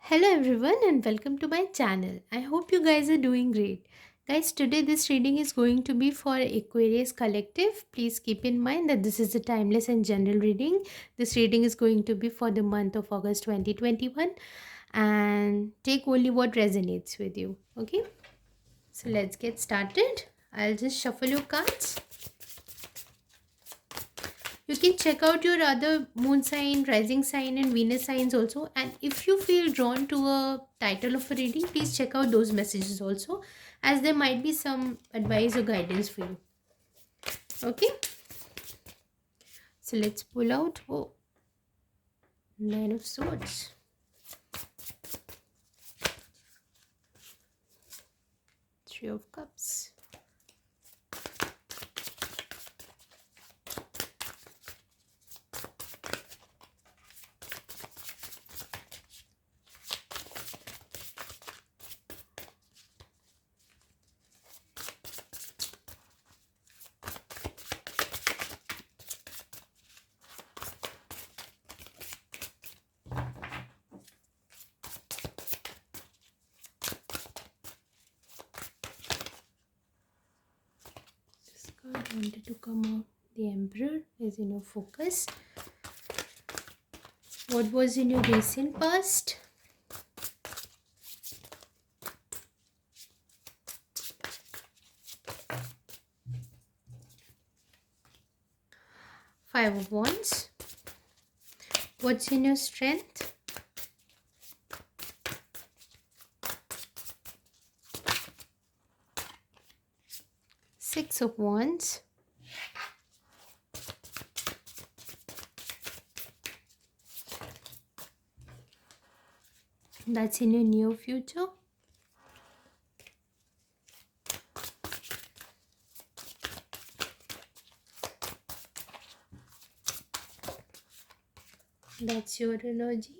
Hello everyone and welcome to my channel. I hope you guys are doing great. Guys, today this reading is going to be for Aquarius Collective. Please keep in mind that this is a timeless and general reading. This reading is going to be for the month of August 2021 and take only what resonates with you. Okay? So let's get started. I'll just shuffle your cards. You can check out your other moon sign, rising sign, and Venus signs also. And if you feel drawn to a title of a reading, please check out those messages also, as there might be some advice or guidance for you. Okay, so let's pull out. Oh, Nine of Swords, Three of Cups, this card wanted to come out. The Emperor is in your focus. What was in your recent past? Five of Wands. What's in your strength? Six of Wands. That's in your near future. That's your energy.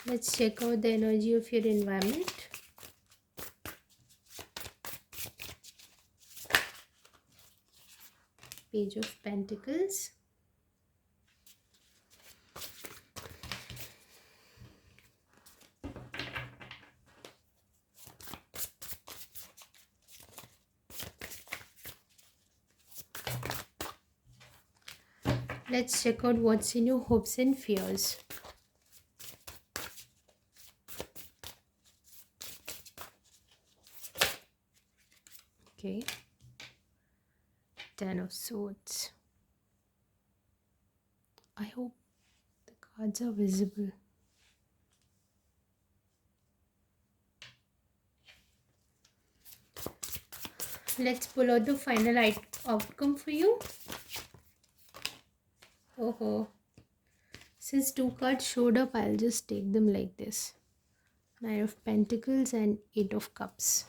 Let's check out the energy of your environment. Page of Pentacles. Let's check out what's in your hopes and fears. Okay. Ten of Swords. I hope the cards are visible. Let's pull out the final outcome for you. Oh, since two cards showed up, I'll just take them like this. Nine of Pentacles and Eight of Cups.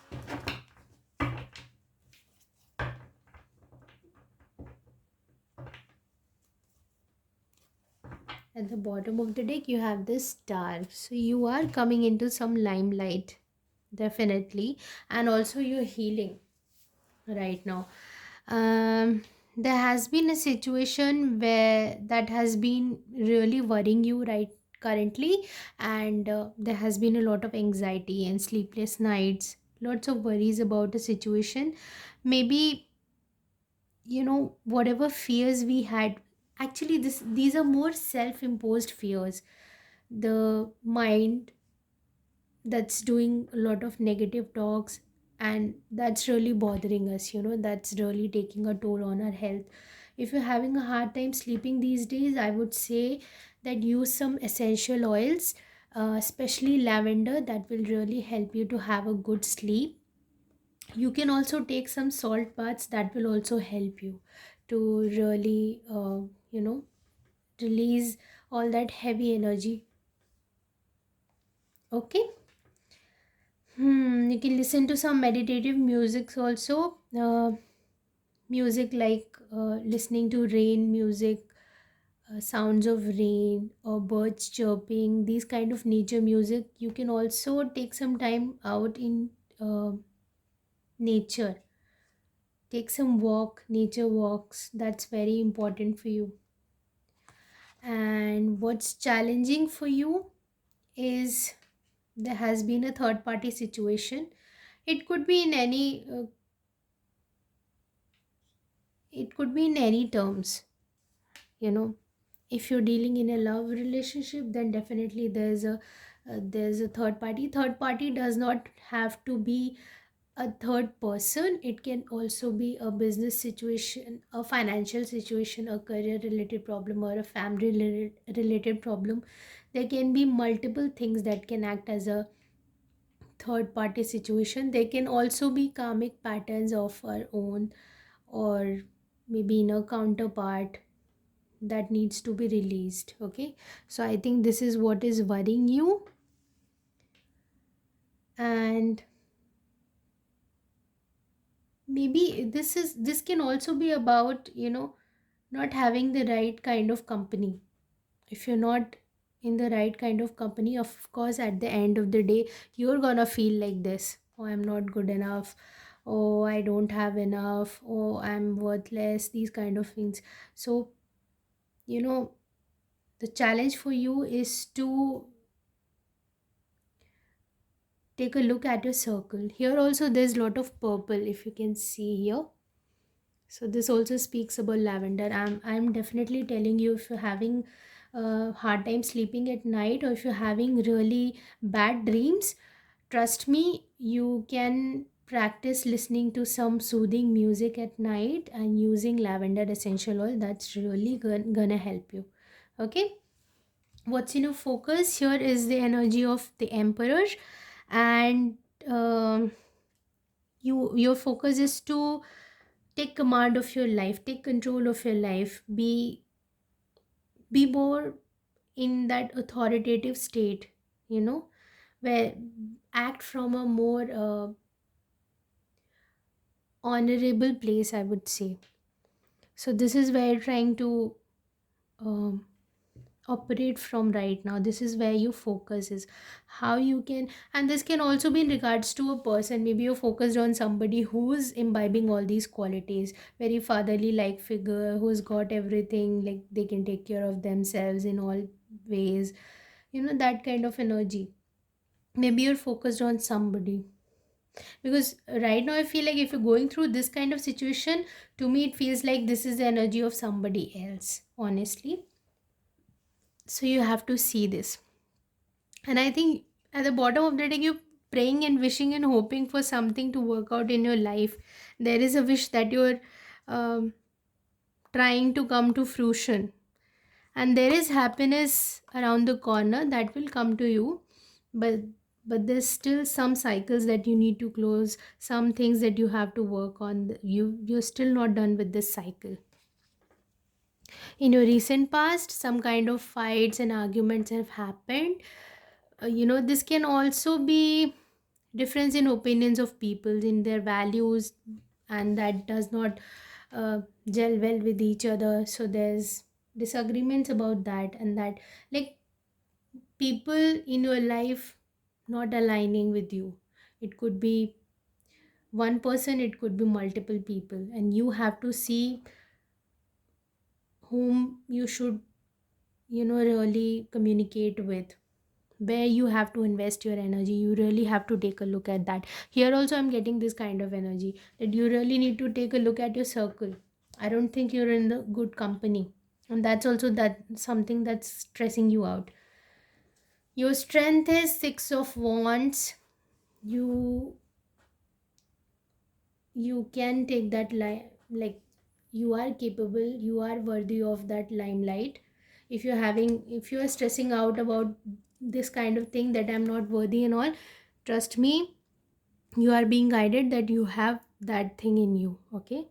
At the bottom of the deck, you have this star. So you are coming into some limelight, definitely. And also you're healing right now. There has been a situation where that has been really worrying you right currently. And there has been a lot of anxiety and sleepless nights. Lots of worries about the situation. Maybe whatever fears we had, actually these are more self-imposed fears. The mind that's doing a lot of negative talks, and that's really bothering us, that's really taking a toll on our health. If you're having a hard time sleeping these days, I would say that use some essential oils, especially lavender. That will really help you to have a good sleep. You can also take some salt baths. That will also help you to really release all that heavy energy. Okay. You can listen to some meditative music also. Music like listening to rain music, sounds of rain or birds chirping, these kind of nature music. You can also take some time out in uh, nature. Take some nature walks. That's very important for you. And what's challenging for you is there has been a third party situation. It could be in any it could be in any terms, you know. If you're dealing in a love relationship, then definitely there's a third party. Third party does not have to be a third person. It can also be a business situation, a financial situation, a career related problem, or a family related problem. There can be multiple things that can act as a third party situation. They can also be karmic patterns of our own, or maybe inner counterpart that needs to be released. Okay, so I think this is what is worrying you. And maybe this can also be about, not having the right kind of company. If you're not in the right kind of company, of course at the end of the day you're gonna feel like this: oh, I'm not good enough, oh, I don't have enough, oh, I'm worthless, these kind of things. So, you know the challenge for you is to take a look at your circle. Here also there's a lot of purple, if you can see here. So this also speaks about lavender. I'm definitely telling you, if you're having a hard time sleeping at night, or if you're having really bad dreams, trust me, you can practice listening to some soothing music at night and using lavender essential oil. That's really gonna help you. Okay, what's in your focus here is the energy of the emperor. And um, your focus is to take command of your life, take control of your life, be more in that authoritative state, you know where act from a more honorable place, I would say. So this is where you're trying to um, operate from right now. This is where your focus is, how you can. And this can also be in regards to a person. Maybe you're focused on somebody who's imbibing all these qualities, very fatherly like figure, who's got everything, like they can take care of themselves in all ways, that kind of energy. Maybe you're focused on somebody, because right now I feel like if you're going through this kind of situation, to me it feels like this is the energy of somebody else, honestly. So you have to see this. And I think at the bottom of the day, you're praying and wishing and hoping for something to work out in your life. There is a wish that you're um, trying to come to fruition. And there is happiness around the corner that will come to you. But there's still some cycles that you need to close, some things that you have to work on. You're still not done with this cycle. In your recent past, some kind of fights and arguments have happened. This can also be difference in opinions of people, in their values, and that does not gel well with each other. So there's disagreements about that, and that, like, people in your life not aligning with you. It could be one person, it could be multiple people, and you have to see whom you should, really communicate with, where you have to invest your energy. You really have to take a look at that. Here also I'm getting this kind of energy, that you really need to take a look at your circle. I don't think you're in the good company, and that's also that something that's stressing you out. Your strength is six of wands. You you can take that like, you are capable, you are worthy of that limelight. If you are stressing out about this kind of thing, that I'm not worthy and all, trust me, you are being guided that you have that thing in you. Okay,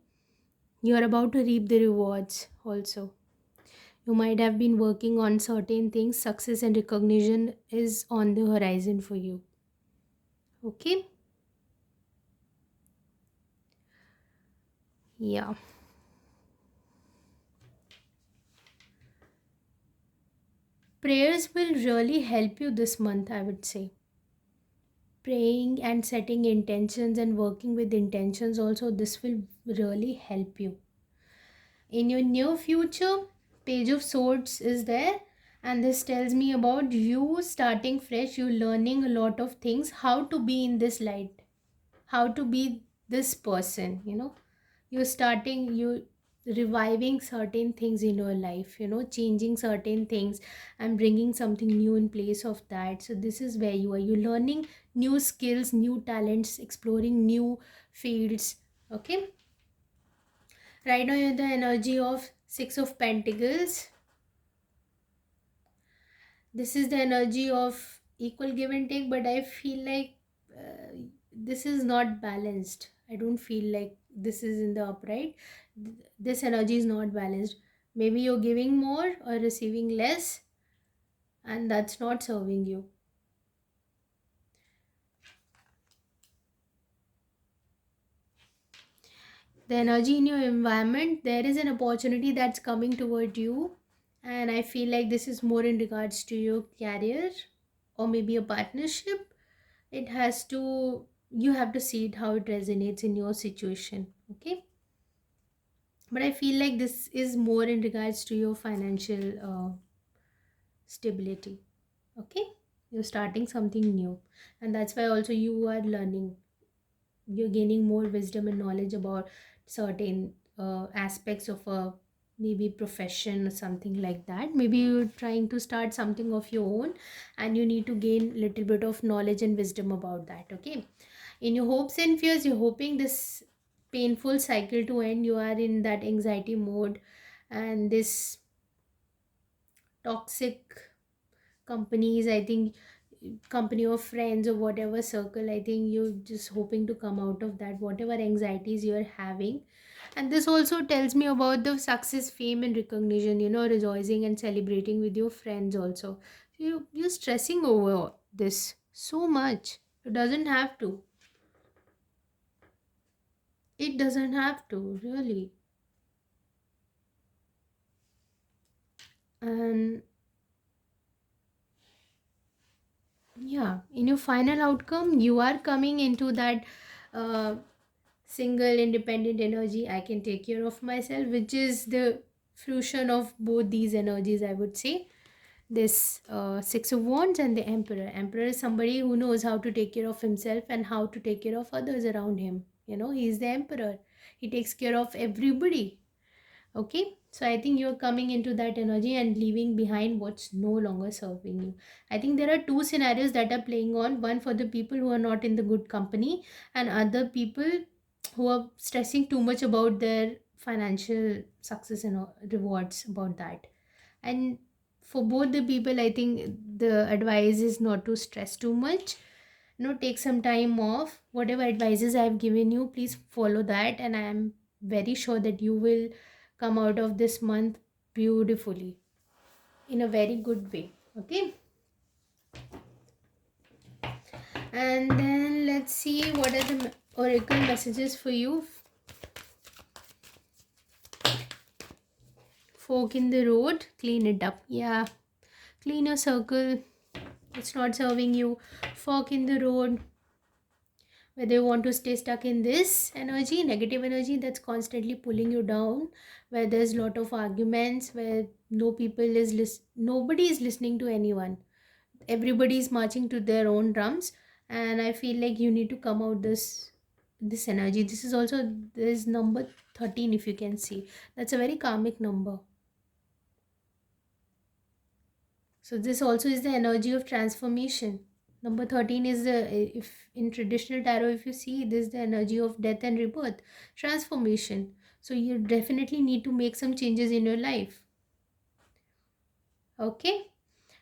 you are about to reap the rewards also. You might have been working on certain things. Success and recognition is on the horizon for you. Okay, yeah. Prayers will really help you this month, I would say. Praying and setting intentions and working with intentions also, this will really help you. In your near future, page of swords is there, And this tells me about you starting fresh, you learning a lot of things, how to be in this light, how to be this person, you're starting, you reviving certain things in your life, changing certain things and bringing something new in place of that. So this is where you learning new skills, new talents, exploring new fields. Okay, right now you have the energy of Six of Pentacles. This is the energy of equal give and take, but I feel like this is not balanced. I don't feel like this is in the upright. This energy is not balanced. Maybe you're giving more or receiving less, and that's not serving you. The energy in your environment, there is an opportunity that's coming toward you, and I feel like this is more in regards to your career or maybe a partnership. It has to, you have to see it how it resonates in your situation. Okay, but I feel like this is more in regards to your financial stability. Okay, you're starting something new, and that's why also you are learning, you're gaining more wisdom and knowledge about certain aspects of a maybe profession or something like that. Maybe you're trying to start something of your own, and you need to gain little bit of knowledge and wisdom about that. Okay, in your hopes and fears, you're hoping this painful cycle to end. You are in that anxiety mode, and this toxic companies, I think, company of friends or whatever circle, I think you're just hoping to come out of that, whatever anxieties you're having. And this also tells me about the success, fame and recognition, rejoicing and celebrating with your friends also. You're stressing over this so much. It doesn't have to. It doesn't have to, really. And yeah, in your final outcome, you are coming into that uh, single independent energy. I can take care of myself, which is the fusion of both these energies, I would say. This Six of Wands and the Emperor is somebody who knows how to take care of himself and how to take care of others around him. He's the emperor, he takes care of everybody. Okay, so I think you're coming into that energy and leaving behind what's no longer serving you. I think there are two scenarios that are playing on, one for the people who are not in the good company, and other people who are stressing too much about their financial success and rewards about that. And for both the people, I think the advice is not to stress too much. Take some time off. Whatever advices I've given you, please follow that, and I am very sure that you will come out of this month beautifully, in a very good way. Okay, and then let's see what are the oracle messages for you. Fork in the road, clean it up. Yeah, clean your circle, it's not serving you. Fork in the road, whether you want to stay stuck in this energy, negative energy that's constantly pulling you down, where there's a lot of arguments, where nobody is listening to anyone, everybody is marching to their own drums. And I feel like you need to come out this energy. This is also, this number 13, if you can see, that's a very karmic number. So this also is the energy of transformation. Number 13 is the, if in traditional tarot, if you see, this is the energy of death and rebirth, transformation. So you definitely need to make some changes in your life. Okay?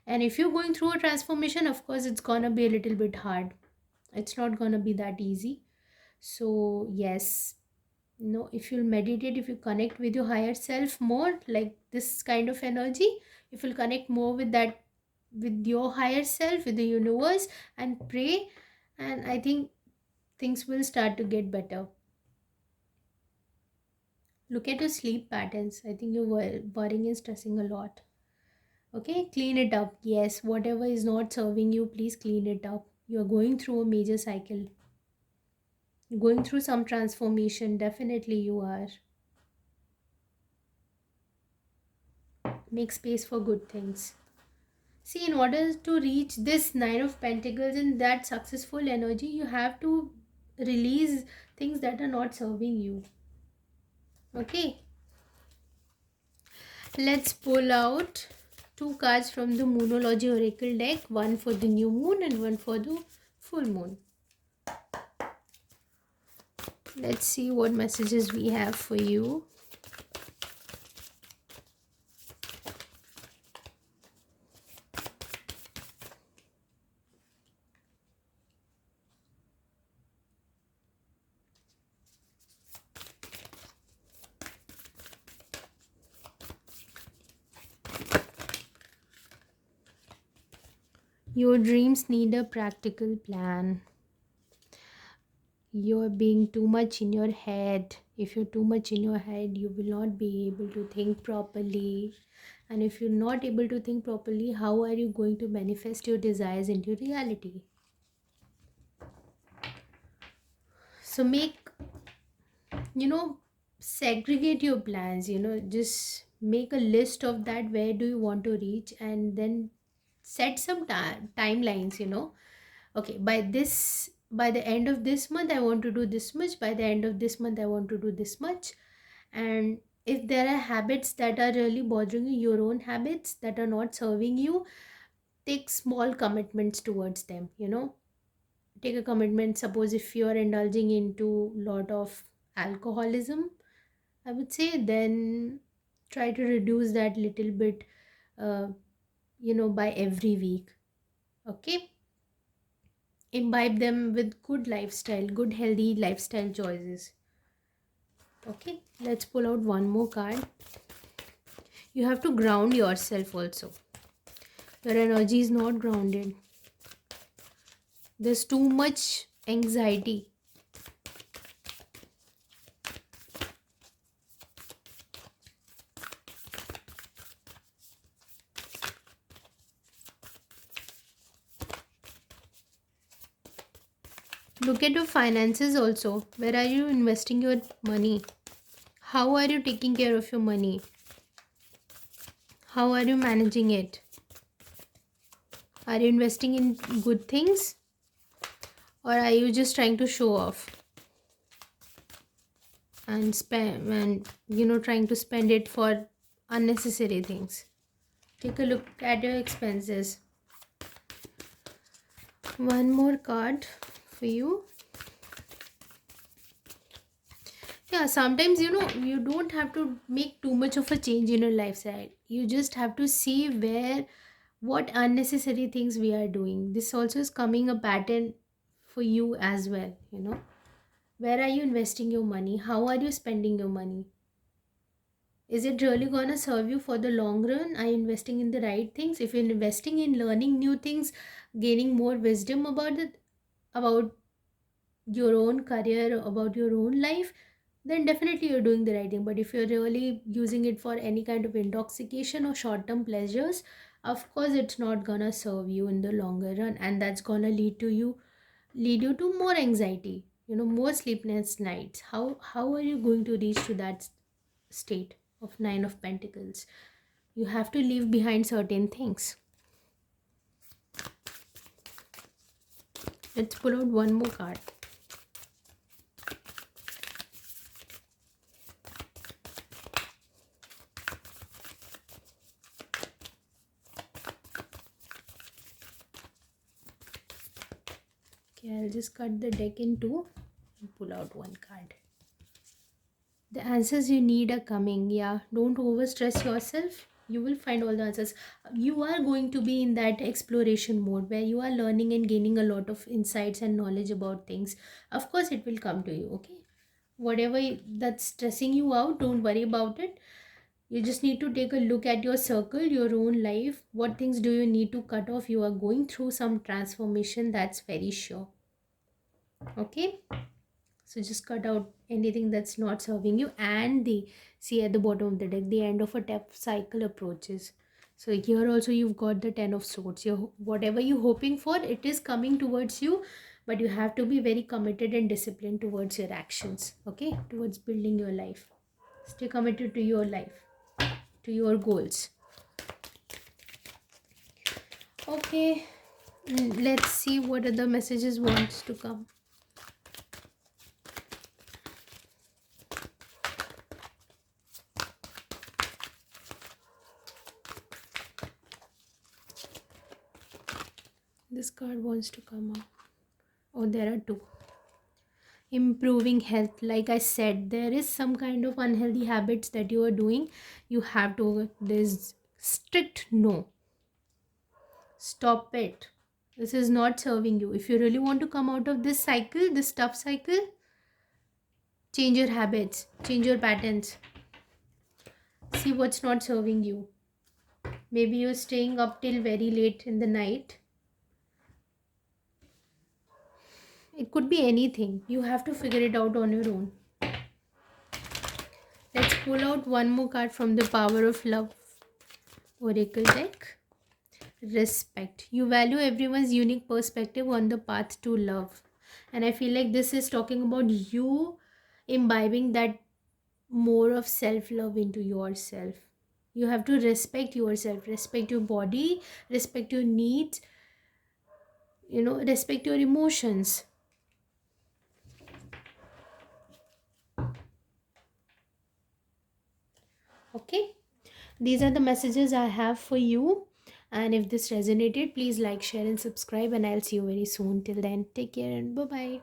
And if you're going through a transformation, of course, it's gonna be a little bit hard. It's not gonna be that easy. So, yes, if you'll meditate, if you connect with your higher self more, like this kind of energy, if you'll connect more with that, with your higher self, with the universe, and pray, and I think things will start to get better. Look at your sleep patterns. I think you're worrying and stressing a lot. Okay, clean it up. Yes, whatever is not serving you, please clean it up. You're going through a major cycle, going through some transformation. Definitely, you are. Make space for good things. See, in order to reach this Nine of Pentacles and that successful energy, you have to release things that are not serving you. Okay, let's pull out two cards from the Moonology Oracle deck, one for the new moon and one for the full moon. Let's see what messages we have for you. Your dreams need a practical plan. You're being too much in your head. If you're too much in your head, you will not be able to think properly. And if you're not able to think properly, how are you going to manifest your desires into reality? So segregate your plans, just make a list of that, where do you want to reach, and then set some timelines, okay, by the end of this month I want to do this much, by the end of this month I want to do this much. And if there are habits that are really bothering you, your own habits that are not serving you, take small commitments towards them. Take a commitment. Suppose if you are indulging into lot of alcoholism, I would say, then try to reduce that little bit, uh, by every week. Okay, imbibe them with good lifestyle, good healthy lifestyle choices. Okay, let's pull out one more card. You have to ground yourself also. Your energy is not grounded. There's too much anxiety. Look at your finances also. Where are you investing your money? How are you taking care of your money? How are you managing it? Are you investing in good things? Or are you just trying to show off and spend, and trying to spend it for unnecessary things? Take a look at your expenses. One more card for you. Yeah, sometimes you don't have to make too much of a change in your lifestyle. You just have to see what unnecessary things we are doing. This also is coming a pattern for you as well. Where are you investing your money? How are you spending your money? Is it really gonna serve you for the long run? Are you investing in the right things? If you're investing in learning new things, gaining more wisdom about your own career, about your own life, then definitely you're doing the right thing. But if you're really using it for any kind of intoxication or short-term pleasures, of course it's not gonna serve you in the longer run, and that's gonna lead you to more anxiety, more sleepless nights. How are you going to reach to that state of Nine of Pentacles? You have to leave behind certain things. Let's pull out one more card. Okay, I'll just cut the deck in two and pull out one card. The answers you need are coming. Yeah, don't overstress yourself. You will find all the answers. You are going to be in that exploration mode where you are learning and gaining a lot of insights and knowledge about things. Of course, it will come to you. Okay, whatever that's stressing you out, don't worry about it. You just need to take a look at your circle, your own life. What things do you need to cut off? You are going through some transformation, that's very sure. Okay, so just cut out anything that's not serving you. And the see at the bottom of the deck, the end of a tap cycle approaches. So here also you've got the Ten of Swords. Whatever you're hoping for, it is coming towards you, but you have to be very committed and disciplined towards your actions. Okay, towards building your life. Stay committed to your life, to your goals. Okay, let's see what other messages wants to come. This card wants to come out. Oh, there are two. Improving health. Like I said, there is some kind of unhealthy habits that you are doing. You have to, there's strict no. Stop it. This is not serving you. If you really want to come out of this cycle, this tough cycle, change your habits, change your patterns. See what's not serving you. Maybe you're staying up till very late in the night. It could be anything. You have to figure it out on your own. Let's pull out one more card from the Power of Love Oracle deck. Respect. You value everyone's unique perspective on the path to love. And I feel like this is talking about you imbibing that more of self love into yourself. You have to respect yourself, respect your body, respect your needs, respect your emotions. Okay, these are the messages I have for you. And if this resonated, please like, share, and subscribe. And I'll see you very soon. Till then, take care and bye bye.